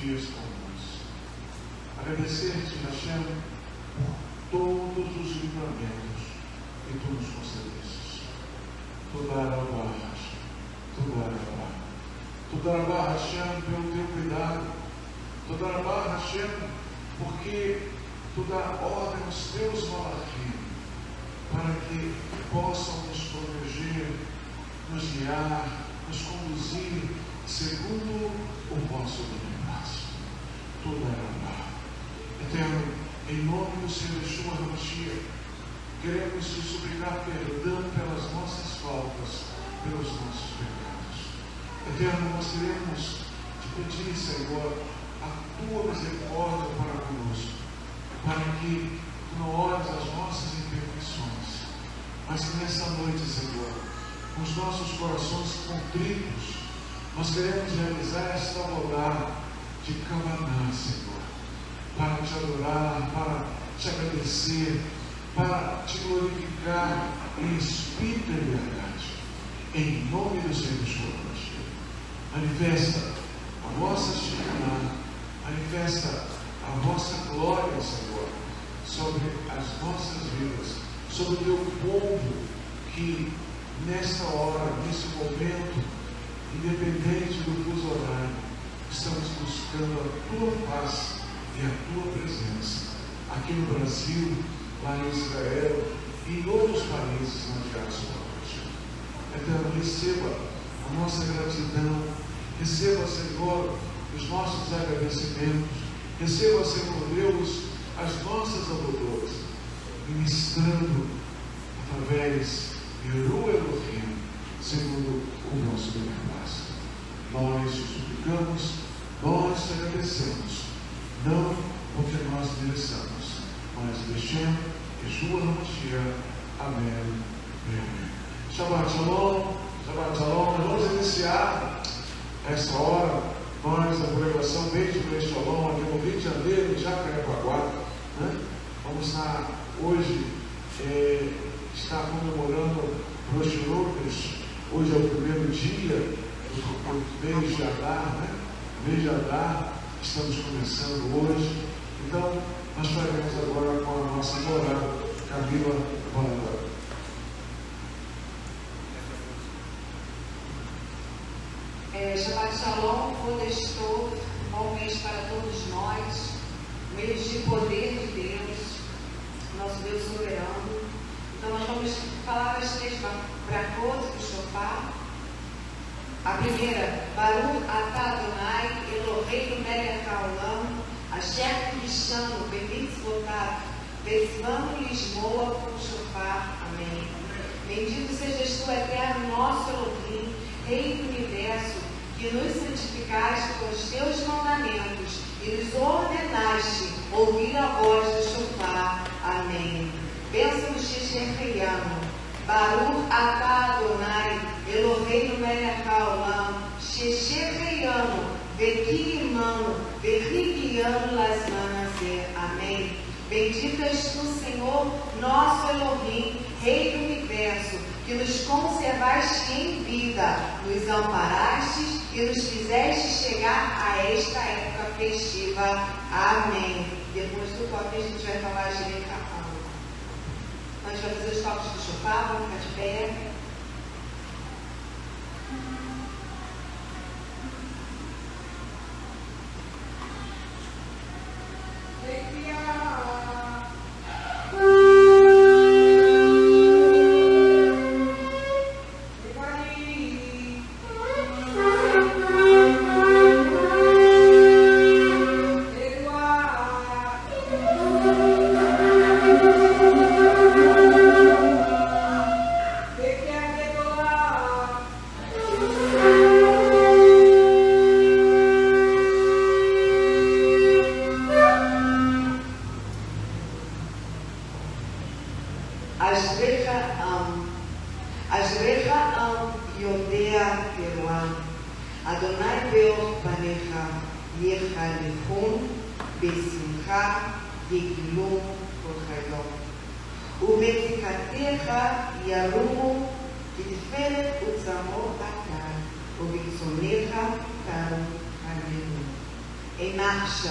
dias comuns. Agradecer-te, Hashem, por todos os livramentos que tu nos concedestes. Todarabá, Hashem. Todarabá. Todarabá, Hashem, pelo teu cuidado. Todarabá, Hashem, porque tu dá ordem aos teus malachim para que possam nos proteger, nos guiar, nos conduzir segundo o vosso beneplácito. Todarabá. Eterno, em nome do Senhor Yeshua HaMashiach, queremos te suplicar perdão pelas nossas faltas, pelos nossos pecados. Eterno, nós queremos te pedir, Senhor, a tua misericórdia para conosco, para que tu não olhes as nossas imperfeições, mas que nessa noite, Senhor, com os nossos corações contritos, nós queremos realizar esta rodada de Kavaná, Senhor, para te adorar, para te agradecer, para te glorificar em espírito e verdade. Em nome do Senhor Yeshua HaMashiach, manifesta a vossa Shekinah, manifesta a vossa glória, Senhor, sobre as nossas vidas, sobre o teu povo que nesta hora, nesse momento, independente do fuso horário, estamos buscando a tua face e a tua presença, aqui no Brasil, lá em Israel e em outros países na diáspora. Então, receba a nossa gratidão, receba, Senhor, os nossos agradecimentos, receba, Senhor Deus, as nossas adorações, ministrando através de Ru Elohim, segundo o nosso beneplácito. Nós te suplicamos, nós te agradecemos, não porque nós mereçamos, mas deixando Yeshua HaMashiach. Amém e amém. Shabbat Shalom, Shabbat Shalom. Nós vamos iniciar essa hora, nós, a congregação Beit Shalom, aqui no Rio de Janeiro, em Jacarepaguá, né? Vamos estar hoje, está comemorando Rosh Chodesh. Hoje é o primeiro dia do mês de Adar, né? Mês de Adar, estamos começando hoje. Então, nós faremos agora com a nossa morada, Camila Banda. Shabbat Shalom, Chodesh Tov, bom mês para todos nós, mês de poder de Deus, nosso Deus soberano. Então nós vamos falar as 3 bracot do Shofar. A primeira, Baruch Atah Adonai Eloheinu melech haolam, Asher Kiddushanu bemitzvotav, vetzvanu lismoa com Shofar. Amém. Bendito sejas tu, eterno, nosso Elohim, Rei do Universo, que nos santificaste com os teus mandamentos e nos ordenaste ouvir a voz do Shofar. Amém. Bênção Shecheriano, Baruch Atah Adonai Eloheinu melech haolam, Shecheriano, Vekiimanu, Vekigianu lasman hazer. Amém. Bendito és tu, Senhor, nosso Elohim, Rei do Universo, que nos conservaste em vida, nos amparaste e nos fizeste chegar a esta época festiva. Amém. Depois do toque a gente vai falar de Recaão. A gente vai fazer os toques do Shofar, vamos ficar de pé. em marcha,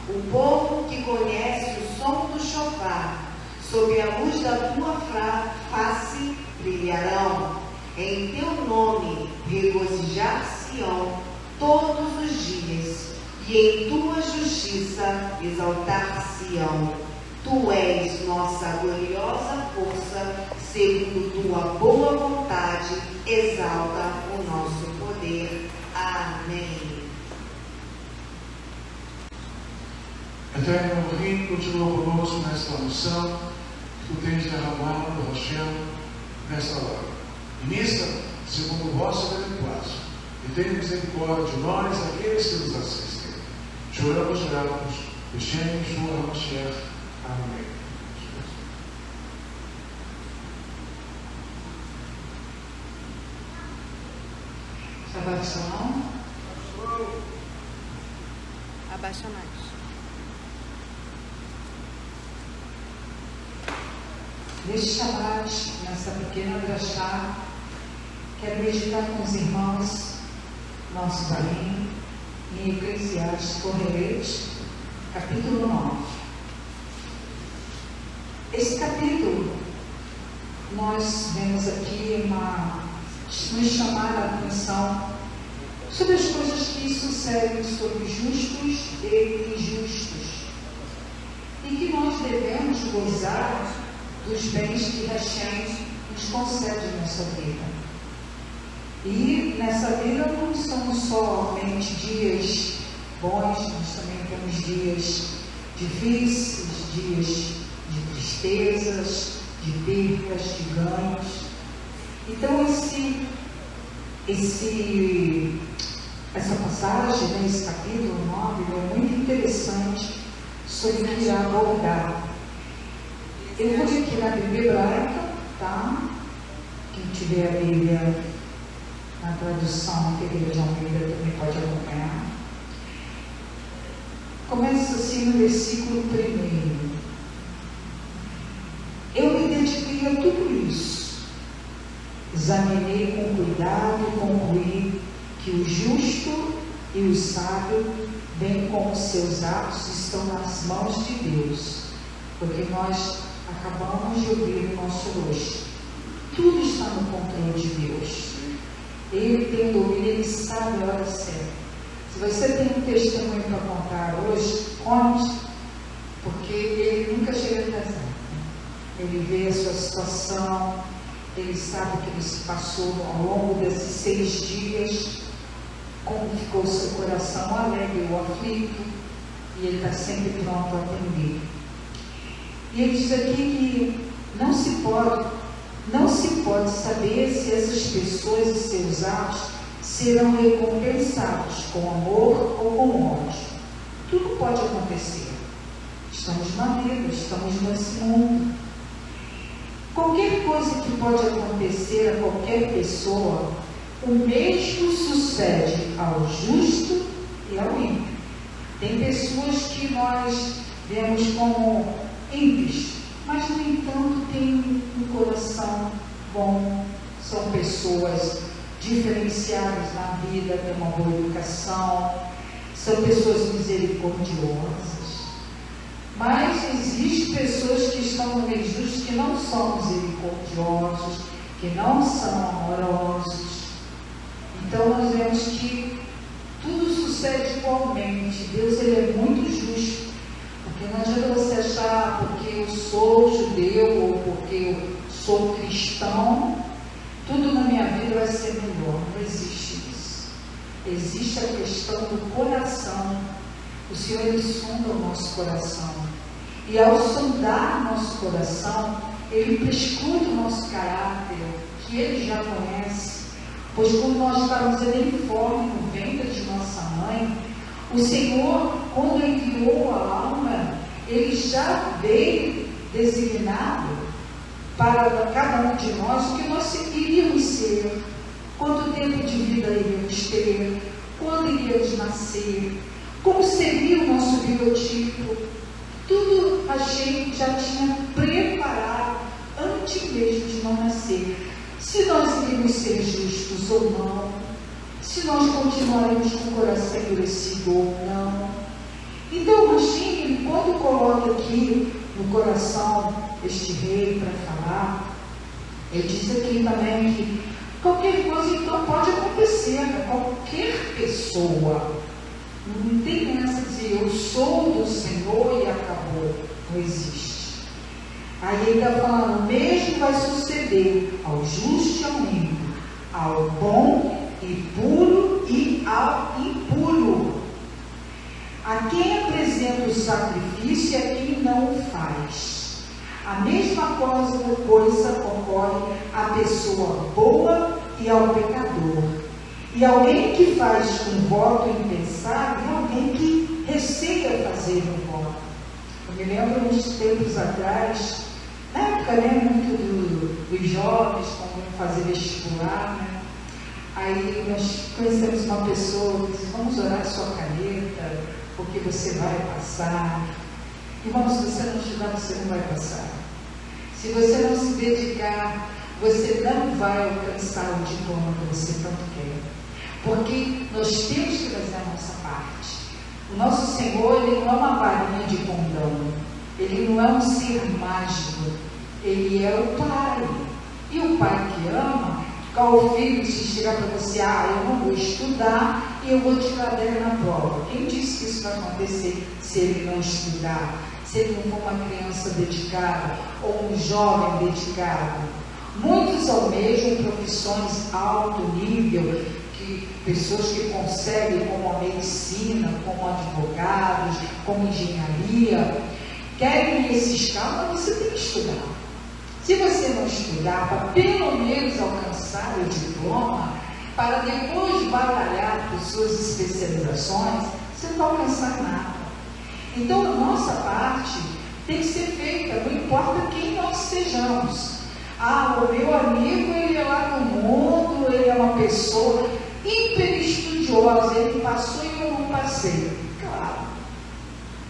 o povo que conhece o som do chofar, sob a luz da tua face brilharão. Em teu nome regozijar-se-ão todos os dias, e em tua justiça exaltar-se-ão. Tu és nossa gloriosa força, segundo tua boa vontade, exalta o nosso poder. Amém. Eterno Elohim, continua conosco nesta unção que tu tens derramado, Hashem, nesta hora. Ministra, segundo o vosso beneplácito, e tenha misericórdia de nós, aqueles que nos assistem. Choramos gratos, Hashem, Yeshua HaMashiach. Amém. Shabbat Shalom. Abaixa mais. Neste Shabbat, nessa pequena drachá, quero meditar com os irmãos, nosso Barim, em Eclesiastes Correlete, capítulo 9. Esse capítulo, nós vemos aqui nos chamar a atenção sobre as coisas que sucedem sobre justos e injustos, e que nós devemos gozar dos bens que Hashem nos concede nessa vida. E nessa vida não são somente dias bons, nós também temos dias difíceis, dias de tristezas, de percas, de ganhos. Então essa passagem, esse capítulo 9, é muito interessante sobre o que irá abordar. Eu vou ler aqui na Bíblia hebraica, tá? Quem tiver a Bíblia na tradução Ferreira de Almeida também pode acompanhar. Começa assim no versículo 1. Eu me dediquei a tudo isso. Examinei com cuidado e concluí que o justo e o sábio, bem como seus atos, estão nas mãos de Deus, porque nós acabamos de ouvir o nosso rosto. Tudo está no controle de Deus. Ele tem domínio, ele sabe a hora certa. Se você tem um testemunho para contar hoje, conte, porque ele nunca chega atrasado. Ele vê a sua situação, ele sabe o que você passou ao longo desses 6 dias, como ficou o seu coração alegre ou aflito, e ele está sempre pronto a atender. E ele diz aqui que não se pode saber se essas pessoas e seus atos serão recompensados com amor ou com ódio. Tudo pode acontecer. Estamos na vida, estamos nesse mundo. Qualquer coisa que pode acontecer a qualquer pessoa, o mesmo sucede ao justo e ao ímpio. Tem pessoas que nós vemos como ímpios, mas no entanto têm um coração bom, são pessoas diferenciadas na vida, têm uma boa educação, são pessoas misericordiosas. Mas existem pessoas que estão no meio justo que não são misericordiosos, que não são amorosos. Então nós vemos que tudo sucede igualmente. Deus, ele é muito justo. Porque não adianta você achar, porque eu sou judeu ou porque eu sou cristão, tudo na minha vida vai ser melhor. Não existe isso. Existe a questão do coração. O Senhor, ele sonda o nosso coração. E ao sondar nosso coração, ele prescruta o nosso caráter, que ele já conhece. Pois quando nós estávamos informe no ventre de nossa mãe, o Senhor, quando enviou a alma, ele já veio designado para cada um de nós o que nós iríamos ser, quanto tempo de vida iríamos ter, quando iríamos nascer, como seria o nosso biotipo. Tudo a gente já tinha preparado antes mesmo de nós nascer. Se nós iríamos ser justos ou não, se nós continuaremos com o coração endurecido ou não, Então, imagine, quando coloca aqui no coração este rei para falar, ele diz aqui também que qualquer coisa então pode acontecer, né? Qualquer pessoa. Não tem essa de dizer, eu sou do Senhor e acabou. Não existe. Aí ele está falando, o mesmo vai suceder ao justo e ao ímpio, ao bom e puro e ao impuro, a quem apresenta o sacrifício e a quem não o faz. A mesma coisa ocorre à pessoa boa e ao pecador. E alguém que faz um voto impensável e alguém que receia fazer um voto. Eu me lembro uns tempos atrás, na época, né, muito dos jovens, como fazer vestibular, né? Aí nós conhecemos uma pessoa que disse, vamos orar a sua caneta, porque você vai passar. Irmão, se você não estudar, você não vai passar. Se você não se dedicar, você não vai alcançar o diploma que você tanto quer. Porque nós temos que fazer a nossa parte. O nosso Senhor, Ele não é uma varinha de condão. Ele não é um ser mágico. Ele é o Pai. E o Pai que ama, qual o filho se chegar para você, eu não vou estudar e eu vou tirar dele na prova. Quem disse que isso vai acontecer se ele não estudar? Se ele não for uma criança dedicada ou um jovem dedicado? Muitos almejam profissões alto nível, pessoas que conseguem, como a medicina, como advogados, como engenharia, querem esses campos, mas você tem que estudar. Se você não estudar, para pelo menos alcançar o diploma, para depois batalhar por suas especializações, você não vai alcançar nada. Então, a nossa parte tem que ser feita, não importa quem nós sejamos. O meu amigo, ele é lá no mundo, ele é uma pessoa hiper estudiosa, ele passou e eu não passei. Claro,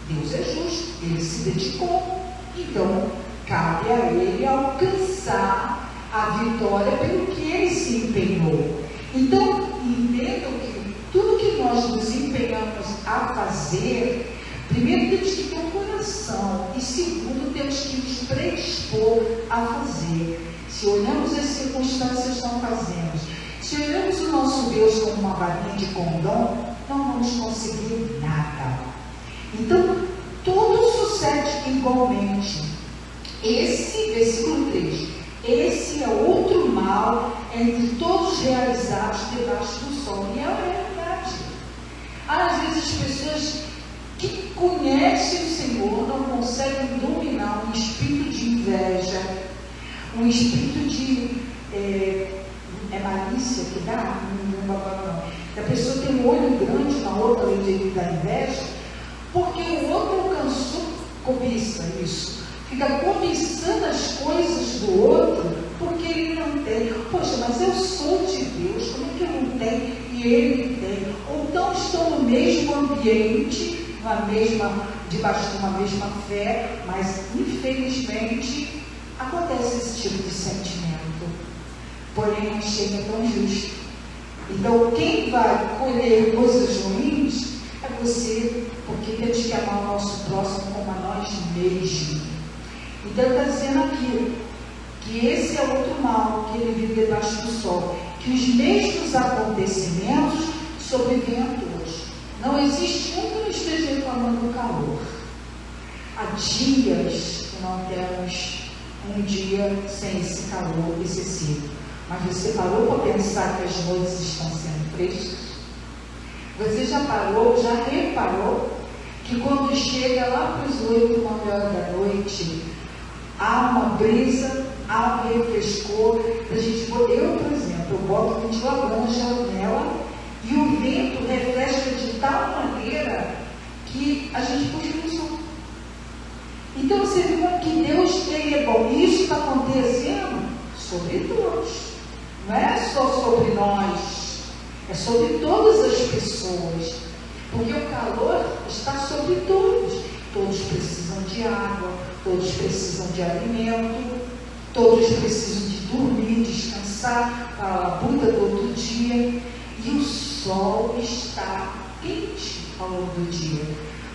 Deus é justo, ele se dedicou. Então, cabe a ele alcançar a vitória pelo que ele se empenhou. Então, entendam que tudo que nós nos empenhamos a fazer, primeiro temos que ter um coração e segundo temos que nos predispor a fazer. Se olhamos as circunstâncias que não fazemos, se olhamos o nosso Deus como uma varinha de condom, não vamos conseguir nada. Então, tudo sucede igualmente. Esse, versículo 3, esse é outro mal entre todos realizados debaixo do sol. E é a realidade. Às vezes as pessoas que conhecem o Senhor não conseguem dominar um espírito de inveja, um espírito de malícia que dá, não. A pessoa tem um olho grande na outra, além da inveja, porque o outro alcançou, cobiça isso, fica cobiçando as coisas do outro, porque ele não tem. Poxa, mas eu sou de Deus, como é que eu não tenho e ele tem? Ou então estou no mesmo ambiente, debaixo de uma mesma fé, mas infelizmente acontece esse tipo de sentimento. Porém, não chega tão justo. Então, quem vai colher coisas ruins é você, porque temos que amar o nosso próximo como a nós mesmos. Então, ele está dizendo aqui que esse é outro mal que ele vive debaixo do sol, que os mesmos acontecimentos sobrevêm hoje. Não existe um que não esteja reclamando do calor. Há dias que não temos um dia sem esse calor excessivo. Mas você parou para pensar que as noites estão sendo frescas? Você já reparou que quando chega lá para os 8, 9 horas da noite, há uma brisa, há um refrescor, a gente, eu, por exemplo, eu boto o ventilador na janela e o vento refresca de tal maneira que a gente puxa no sol. Então você vê como que Deus é bom. Isso está acontecendo sobre todos. Não é só sobre nós, é sobre todas as pessoas, porque o calor está sobre todos. Todos precisam de água, todos precisam de alimento, todos precisam de dormir, descansar para a labuta do outro dia, e o sol está quente ao longo do dia.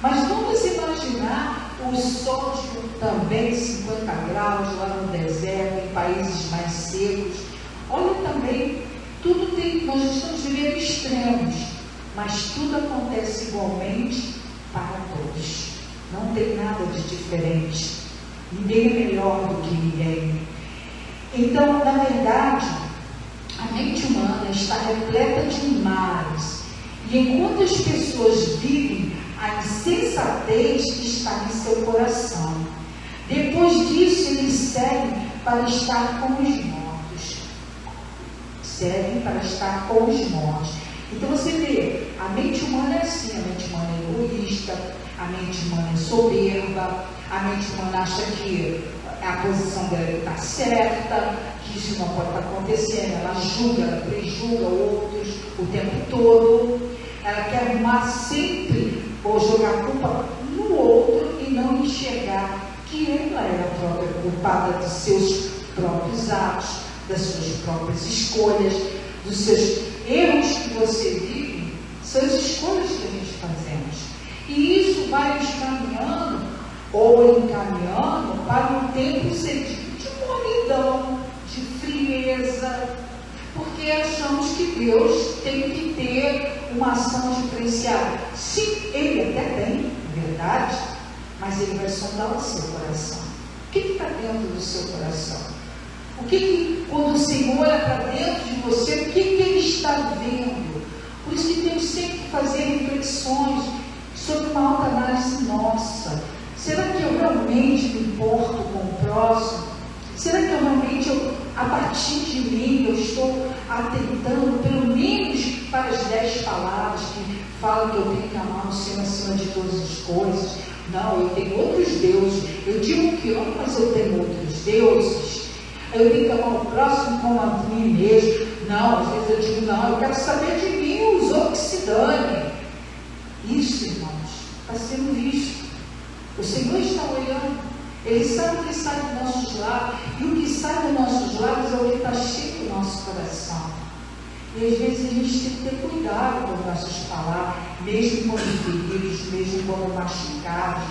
Mas vamos imaginar o sol de também 50 graus lá no deserto, em países mais secos. Olha também, tudo tem, nós estamos vivendo extremos, mas tudo acontece igualmente para todos. Não tem nada de diferente. Ninguém é melhor do que ninguém. Então, na verdade, a mente humana está repleta de males. E enquanto as pessoas vivem, a insensatez está em seu coração. Depois disso, eles seguem para estar com os mortos. Seguem para estar com os mortos. Então você vê, a mente humana é assim, a mente humana é egoísta, a mente humana é soberba, a mente humana acha que a posição dela está certa, que isso não pode estar acontecendo, ela julga, ela prejulga outros o tempo todo, ela quer arrumar sempre ou jogar a culpa no outro e não enxergar que ela é a própria culpada dos seus próprios atos, das suas próprias escolhas, dos seus erros que você vive, são as escolhas que a gente fazemos. E isso vai nos caminhando ou encaminhando para um tempo sentido de mornidão, de frieza, porque achamos que Deus tem que ter uma ação diferenciada. Sim, Ele até tem, na verdade, mas Ele vai sondar o seu coração. O que está dentro do seu coração? Quando o Senhor olha para dentro de você, o que Ele está vendo? Por isso que temos sempre que fazer reflexões sobre uma autoanálise nossa. Será que eu realmente me importo com o próximo? Será que eu realmente, a partir de mim, eu estou atentando pelo menos para as 10 palavras que falam que eu tenho que amar o Senhor acima de todas as coisas? Não, eu tenho outros deuses. Eu digo que amo, mas eu tenho outros deuses. Eu tenho que amar o próximo como a mim mesmo. Não, às vezes eu digo, não, eu quero saber de mim, os outros que se danem. Isso, irmãos, está sendo visto. O Senhor está olhando. Ele sabe o que sai dos nossos lábios. E o que sai dos nossos lábios é o que está cheio do nosso coração. E às vezes a gente tem que ter cuidado com as nossas palavras, mesmo quando feridos, mesmo quando machucados,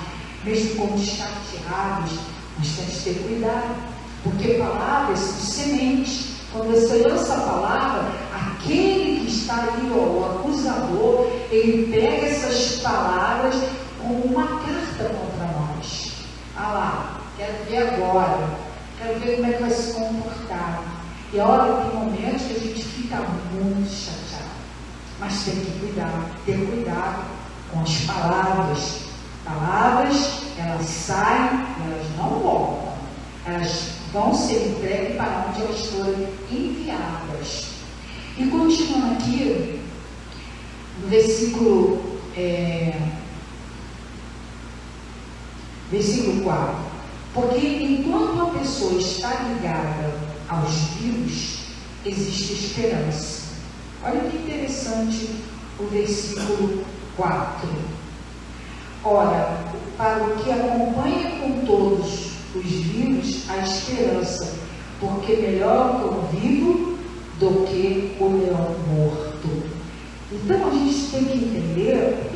mesmo quando chateados. Nós temos que ter cuidado. Porque palavras são sementes. Quando você lança a palavra, aquele que está ali, o acusador, ele pega essas palavras como uma carta contra nós. Ah lá, quero ver agora, quero ver como é que vai se comportar. E olha, tem momentos que a gente fica muito chateado. Mas tem que cuidar, ter cuidado com as palavras. Palavras, elas saem, elas não voltam. Elas vão ser entregues para onde elas forem enviadas. E continuando aqui, no versículo 4. Porque enquanto a pessoa está ligada aos vivos, existe esperança. Olha que interessante o versículo 4. Ora, para o que acompanha com todos os vivos, a esperança, porque melhor o vivo do que o leão morto. Então a gente tem que entender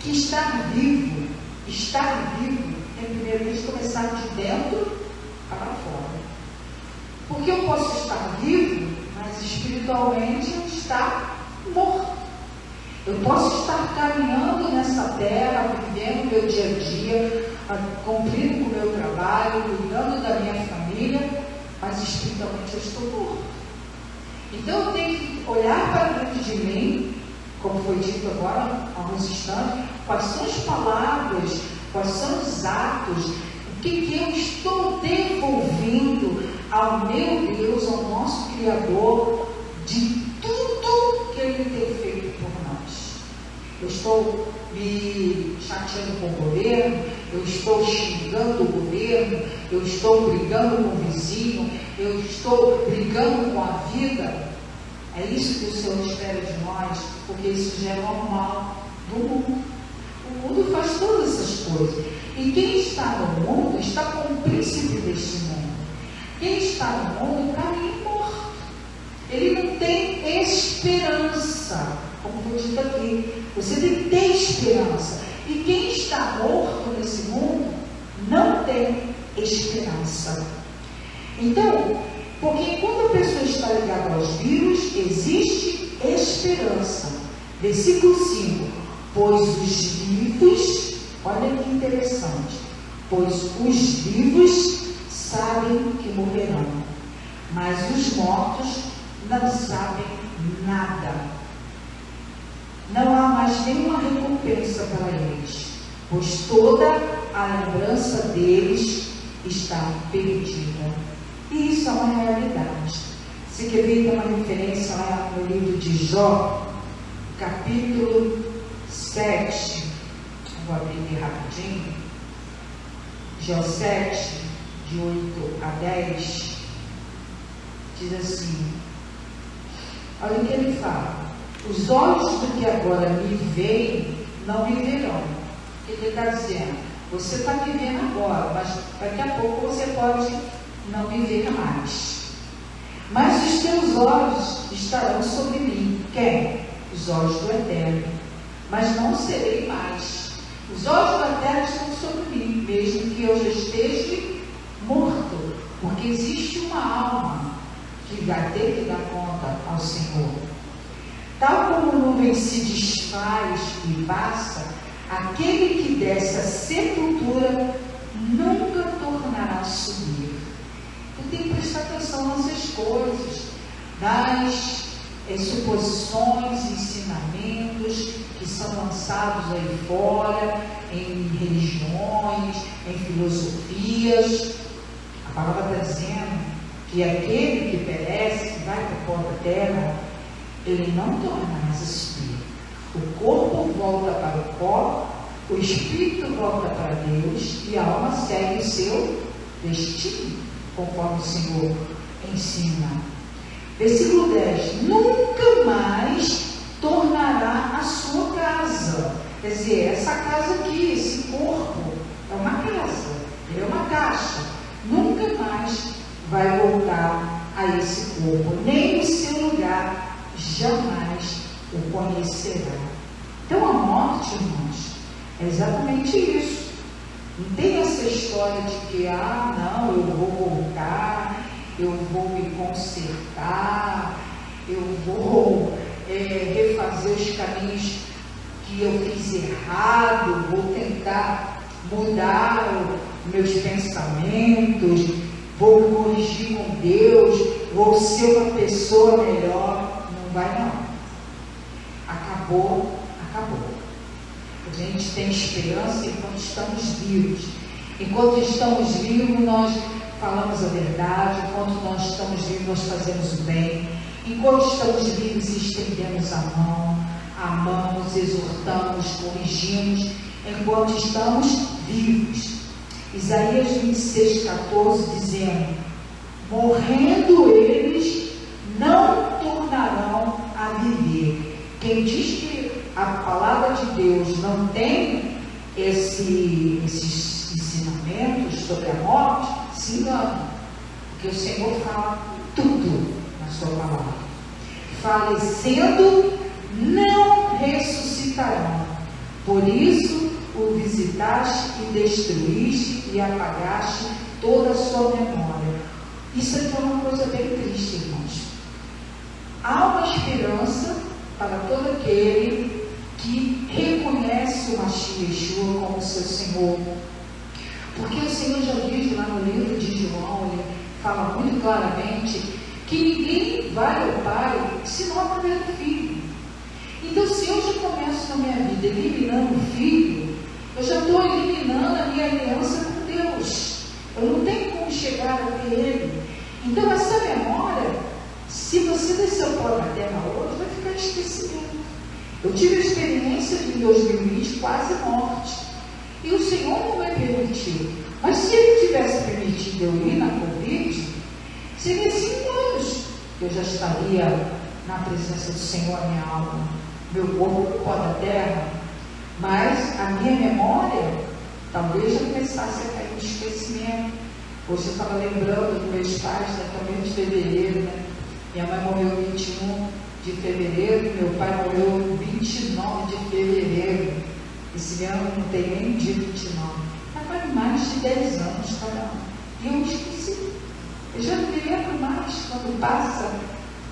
que estar vivo, é primeiramente começar de dentro para fora. Porque eu posso estar vivo, mas espiritualmente eu estar morto. Eu posso estar caminhando nessa terra, vivendo o meu dia a dia, cumprindo com o meu trabalho, cuidando da minha família, mas espiritualmente eu estou morto. Então eu tenho que olhar para dentro de mim, como foi dito agora há alguns instantes, quais são as palavras, quais são os atos, o que eu estou devolvendo ao meu Deus, ao nosso Criador, de tudo que Ele tem feito por nós. Eu estou me chateando com o governo, eu estou xingando o governo, eu estou brigando com o vizinho, eu estou brigando com a vida. É isso que o Senhor espera de nós, porque isso já é normal do mundo. O mundo faz todas essas coisas. E quem está no mundo está com o príncipe deste mundo. Quem está no mundo caminha morto. Ele não tem esperança. Como foi dito aqui, você tem que ter esperança. E quem está morto nesse mundo não tem esperança. Então, porque quando a pessoa está ligada aos vírus, existe esperança. Versículo 5: pois os vivos, olha que interessante, pois os vivos sabem que morrerão, mas os mortos não sabem nada. Não há mais nenhuma recompensa para eles, pois toda a lembrança deles está perdida. E isso é uma realidade. Você quer ver, tem uma referência lá no livro de Jó, capítulo 7. Vou abrir aqui rapidinho. Jó 7, de 8 a 10, diz assim: olha o que ele fala: os olhos do que agora me veem não me verão. O que ele está dizendo? Você está me vendo agora, mas daqui a pouco você pode não me ver mais. Mas os teus olhos estarão sobre mim. Quem? Os olhos do Eterno. Mas não serei mais. Os olhos do Eterno estão sobre mim, mesmo que eu já esteja morto, porque existe uma alma que vai ter que dar conta ao Senhor. Tal como a nuvem se desfaz e passa, aquele que desce à sepultura nunca tornará a subir. Tu tem que prestar atenção nessas coisas, das suposições, ensinamentos que são lançados aí fora, em religiões, em filosofias. A palavra está dizendo que aquele que perece, que vai para o pó da terra, ele não torna mais a subir. O corpo volta para o pó, o espírito volta para Deus e a alma segue o seu destino, conforme o Senhor ensina. Versículo 10: nunca mais tornará a sua casa. Quer dizer, essa casa aqui, esse corpo, é uma casa, ele é uma caixa. Nunca mais vai voltar a esse corpo, nem o seu lugar jamais o conhecerá. Então a morte, irmãos, é exatamente isso. Não tem essa história de que, não, eu vou voltar, eu vou me consertar, eu vou refazer os caminhos que eu fiz errado, vou tentar mudar os meus pensamentos, vou corrigir com Deus, vou ser uma pessoa melhor. Não vai não. Acabou. A gente tem esperança enquanto estamos vivos. Enquanto estamos vivos, nós falamos a verdade. Enquanto nós estamos vivos, nós fazemos o bem. Enquanto estamos vivos, estendemos a mão, amamos, exortamos, corrigimos. Enquanto estamos vivos. Isaías 26:14, dizendo: morrendo eles, não tornarão a viver. Quem diz que a palavra de Deus não tem esses ensinamentos sobre a morte, se engana. Porque o Senhor fala tudo na sua palavra. Falecendo, não ressuscitarão. Por isso o visitaste e destruíste e apagaste toda a sua memória. Isso aqui é uma coisa bem triste, irmãos. Há uma esperança para todo aquele que reconhece o Mashiach Yeshua como seu Senhor. Porque o Senhor já diz lá no livro de João, ele fala muito claramente que ninguém vai ao Pai senão através do Filho. Então, se eu já começo na minha vida eliminando o Filho, eu já estou eliminando a minha aliança com Deus. Eu não tenho como chegar até Ele. Então, essa memória, se você desceu para a terra hoje, vai ficar esquecimento. Eu tive a experiência de 2020, quase morte. E o Senhor não me permitiu. Mas se Ele tivesse permitido eu ir na Covid, seria 5 anos que eu já estaria na presença do Senhor, minha alma, meu corpo no pó da terra. Mas a minha memória talvez já começasse a cair no esquecimento. Hoje eu estava lembrando dos meus pais, também de fevereiro, né? Minha mãe morreu 21 de fevereiro, meu pai morreu 29 de fevereiro. Esse ano não tem nem dia 29. Mas vai mais de 10 anos cada um. E eu esqueci. Eu já não me lembro mais quando passa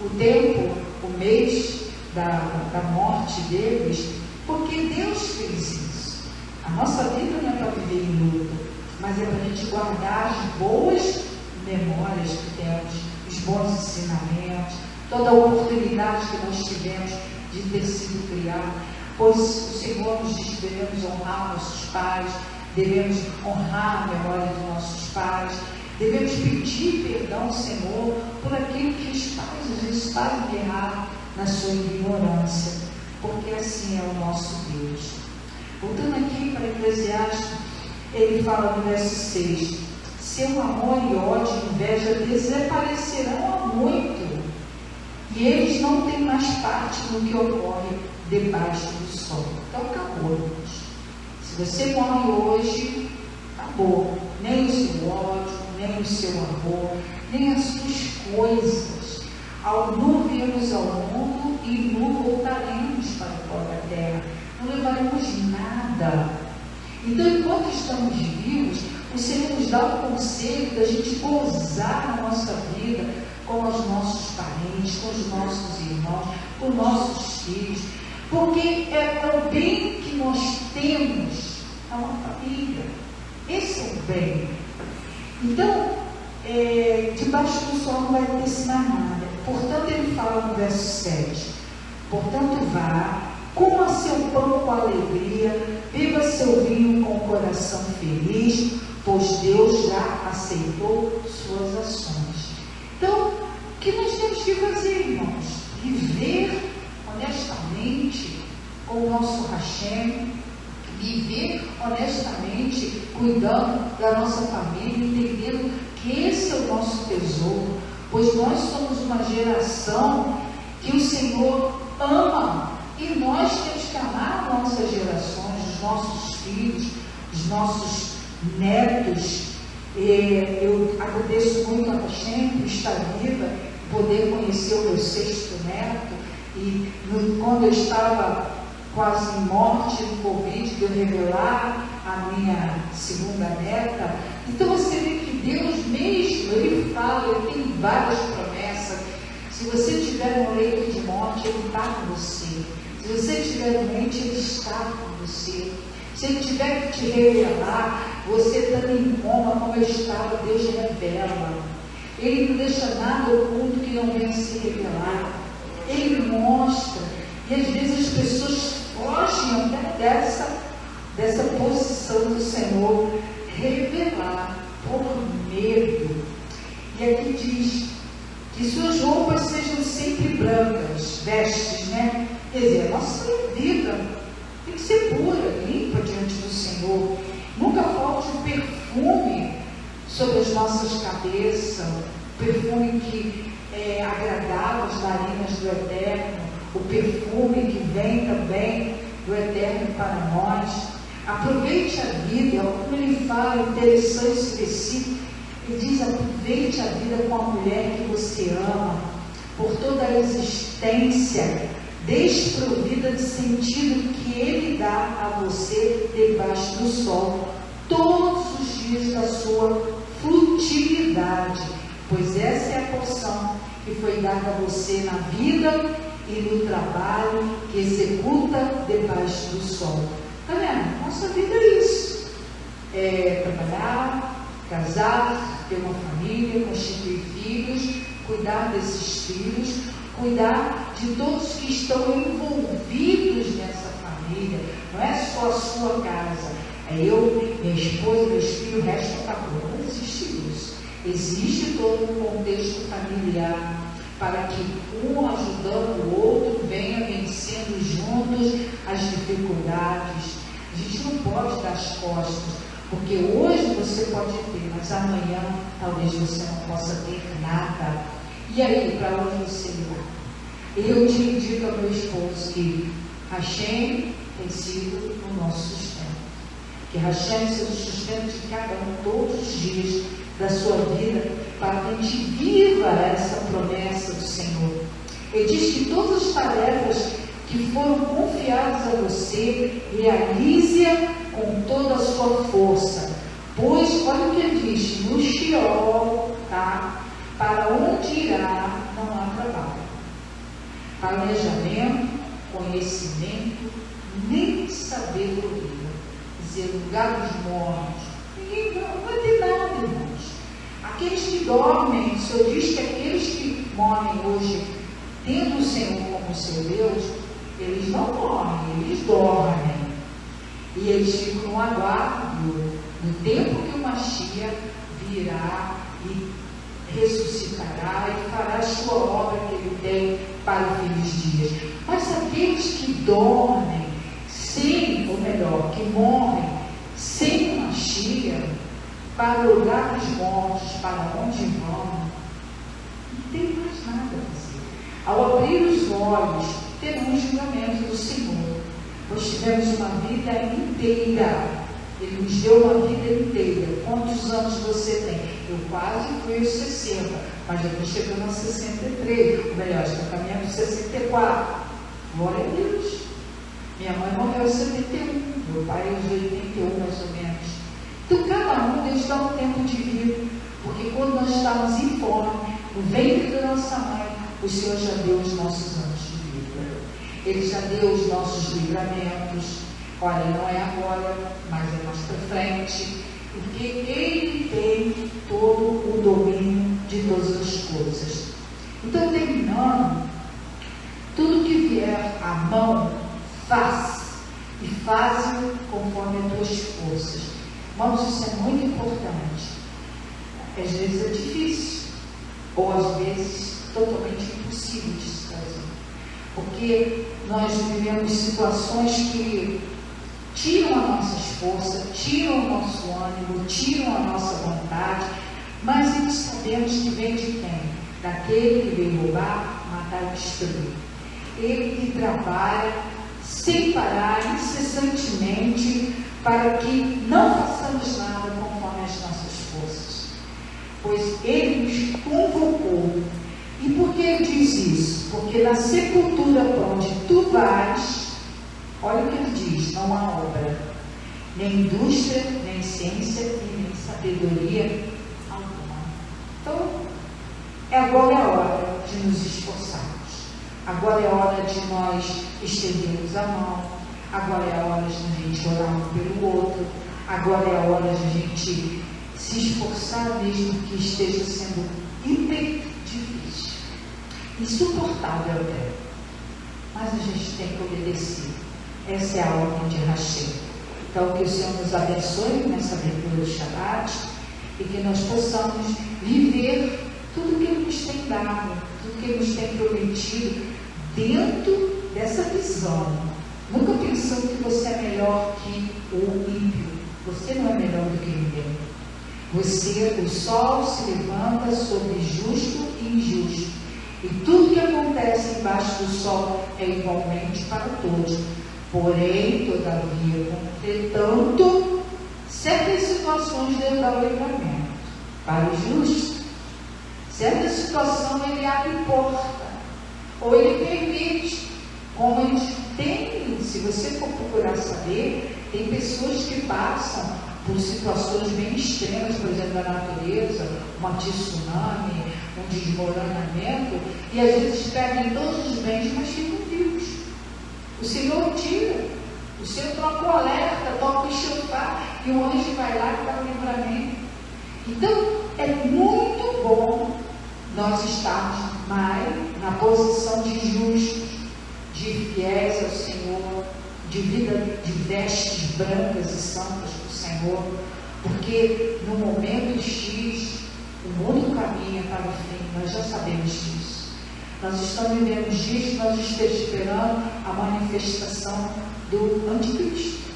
o tempo, o mês da morte deles, porque Deus fez isso. A nossa vida não é para viver em luto, mas é para a gente guardar as boas memórias que temos, os bons ensinamentos, toda a oportunidade que nós tivemos de ter sido criado, pois o Senhor nos diz que devemos honrar nossos pais, devemos honrar a memória dos nossos pais, devemos pedir perdão ao Senhor por aquilo que os pais às vezes fazem errado na sua ignorância, porque assim é o nosso Deus. Voltando aqui para Eclesiastes, ele fala no verso 6: seu amor e ódio e inveja desaparecerão há muito, e eles não têm mais parte no que ocorre debaixo do sol. Então acabou, irmãos. Se você morre hoje, acabou. Nem o seu ódio, nem o seu amor, nem as suas coisas. Nu viemos ao mundo e nu voltaremos para fora da terra. Não levaremos nada. Então, enquanto estamos vivos, o Senhor nos dá o conselho da gente gozar na nossa vida com os nossos parentes, com os nossos irmãos, com os nossos filhos, porque é o bem que nós temos, é uma família. Esse é o bem. Então, debaixo do sol não vai ter mais nada. Portanto, ele fala no verso 7: portanto, vá, coma seu pão com alegria, beba seu vinho com o coração feliz, pois Deus já aceitou suas ações. Então, o que nós temos que fazer, irmãos? Viver honestamente com o nosso Hashem, viver honestamente, cuidando da nossa família, entendendo que esse é o nosso tesouro, pois nós somos uma geração que o Senhor ama, e nós temos que amar nossas gerações, os nossos filhos, os nossos netos. Eu agradeço muito a Hashem por estar viva, poder conhecer o meu 6º neto, e quando eu estava quase em morte do Covid, de eu revelar a minha 2ª neta. Então você vê que Deus mesmo, Ele fala, Ele tem várias promessas. Se você estiver no leito de morte, Ele está com você. Se você estiver doente, Ele está com você. Se Ele tiver que te revelar, você estando em coma, como eu estava, Deus revela. Ele não deixa nada oculto que não venha se revelar. Ele mostra. E às vezes as pessoas fogem até dessa posição do Senhor revelar por medo. E aqui diz que suas roupas sejam sempre brancas, vestes, né? Quer dizer, a nossa vida tem que ser pura, limpa diante do Senhor. Nunca falte um perfume sobre as nossas cabeças, perfume que é agradável às narinas do Eterno, o perfume que vem também do Eterno para nós. Aproveite a vida, como ele fala, interessante esse versículo, ele diz: aproveite a vida com a mulher que você ama, por toda a existência desprovida de sentido que ele dá a você debaixo do sol, todos os dias da sua futilidade, pois essa é a porção que foi dada a você na vida e no trabalho que executa debaixo do sol. Está vendo? Nossa vida é isso. É trabalhar, casar, ter uma família, constituir filhos, cuidar desses filhos, cuidar de todos que estão envolvidos nessa família. Não é só a sua casa. É eu, minha esposa, meus filhos, o resto acabou. Não existe isso. Existe todo um contexto familiar, para que um ajudando o outro venha vencendo juntos as dificuldades. A gente não pode dar as costas, porque hoje você pode ter, mas amanhã talvez você não possa ter nada. E aí, para onde você irá? Eu te digo ao meu esposo que Hashem tem sido o nosso sustento. Que Hashem seja o sustento de cada um todos os dias da sua vida, para que a gente viva essa promessa do Senhor. Ele diz que todas as tarefas que foram confiados a você, realize-a com toda a sua força. Pois, olha o que ele diz, no Sheol, tá? Para onde irá, não há trabalho. Planejamento, conhecimento, nem sabedoria. Quer dizer, lugar dos mortos. Ninguém vai ter nada, irmãos. Aqueles que dormem, o Senhor diz que aqueles que morrem hoje, tendo o Senhor como seu Deus, eles não morrem, eles dormem. E eles ficam no aguardo, no tempo que o Mashiach virá e ressuscitará e fará a sua obra que ele tem para o fim dos dias. Mas aqueles que dormem, sem, ou melhor, que morrem sem o Mashiach, para o lugar dos mortos, para onde vão, não tem mais nada a fazer. Ao abrir os olhos, terão um julgamento do Senhor. Nós tivemos uma vida inteira. Ele nos deu uma vida inteira. Quantos anos você tem? Eu quase fui aos 60, mas já estou chegando aos 63. Ou melhor, estou caminhando aos 64. Glória a Deus. Minha mãe morreu aos 71. Meu pai aos 81, mais ou menos. Então, cada um, Deus dá um tempo de vida. Porque quando nós estamos em fome, no ventre da nossa mãe, o Senhor já deu os nossos anos de vida. Ele já deu os nossos livramentos. Olha, não é agora, mas é mais para frente, porque Ele tem todo o domínio de todas as coisas. Então, terminando, tudo que vier à mão, faz, e faz-o conforme as tuas forças. Irmãos, isso é muito importante. Às vezes é difícil, ou às vezes totalmente impossível de se fazer, porque nós vivemos situações que tiram as nossas forças, tiram o nosso ânimo, tiram a nossa vontade, mas nós sabemos que vem de quem? Daquele que veio roubar, matar e destruir. Ele que trabalha sem parar, incessantemente, para que não façamos nada conforme as nossas forças. Pois Ele nos convocou. E por que Ele diz isso? Porque na sepultura para onde tu vais, olha o que Ele diz, não há obra, nem indústria, nem ciência e nem sabedoria alguma. Então, agora é a hora de nos esforçarmos. Agora é a hora de nós estendermos a mão. Agora é a hora de a gente orar um pelo outro. Agora é a hora de a gente se esforçar mesmo que esteja sendo hiper difícil, insuportável até. Mas a gente tem que obedecer. Essa é a ordem de Hashem. Então, que o Senhor nos abençoe nessa abertura do Shabbat e que nós possamos viver tudo que Ele nos tem dado, tudo que Ele nos tem prometido dentro dessa visão. Nunca pensando que você é melhor que o ímpio. Você não é melhor do que ninguém. Você, o sol se levanta sobre justo e injusto. E tudo que acontece embaixo do sol é igualmente para todos. Porém, todavia, entretanto, certas situações Deus dá o livramento para o justo. Certa situação Ele abre porta, ou Ele permite, como a gente tem, se você for procurar saber, tem pessoas que passam por situações bem extremas, por exemplo, da natureza, uma tsunami, um desmoronamento, e às vezes perdem todos os bens, mas ficam vivos. O Senhor tira, o Senhor toca o alerta, toca o chofar, e o anjo vai lá e dá o livramento. Então, é muito bom nós estarmos mais na posição de justos, de fiéis ao Senhor, de vida de vestes brancas e santas do Senhor, porque no momento X, o mundo caminha para o fim, nós já sabemos disso. Nós estamos vivendo dias que nós estamos esperando a manifestação do anticristo.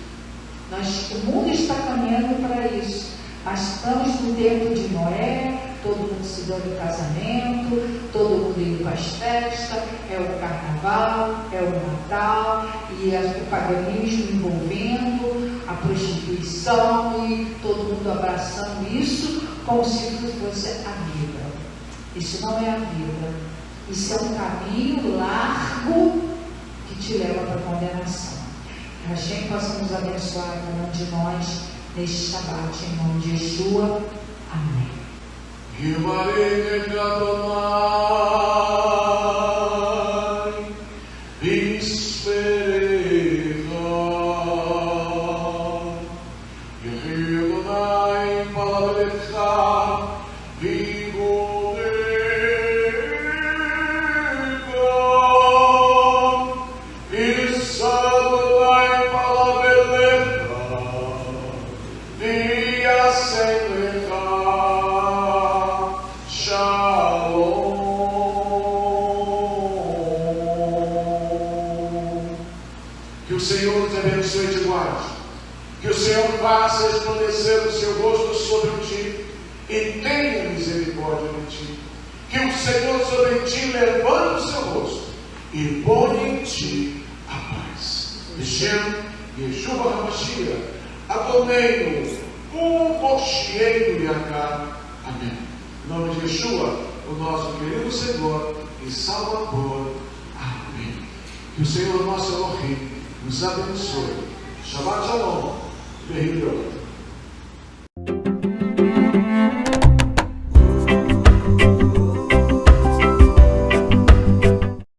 O mundo está caminhando para isso, mas estamos no tempo de Noé, todo mundo se dando casamento, todo mundo indo para as festas, é o carnaval, é o Natal, e o paganismo envolvendo, a prostituição, e todo mundo abraçando isso como se fosse a vida. Isso não é a vida. Isso é um caminho largo que te leva para a condenação. Hashem possa nos abençoar cada um de nós neste Shabat, em nome de Yeshua. Amém. Que o Senhor te abençoe e te guarde. Que o Senhor faça resplandecer o seu rosto sobre ti e tenha misericórdia de ti. Que o Senhor sobre ti levante o seu rosto e ponha em ti a paz. Hashem, Yeshua HaMashiach, Adonai, Moshiach Yakar. Amém. Em nome de Yeshua, o nosso querido Senhor e Salvador. Amém. Que o Senhor, nosso Elohim, nos abençoe. Shabbat Shalom. Berrilhou.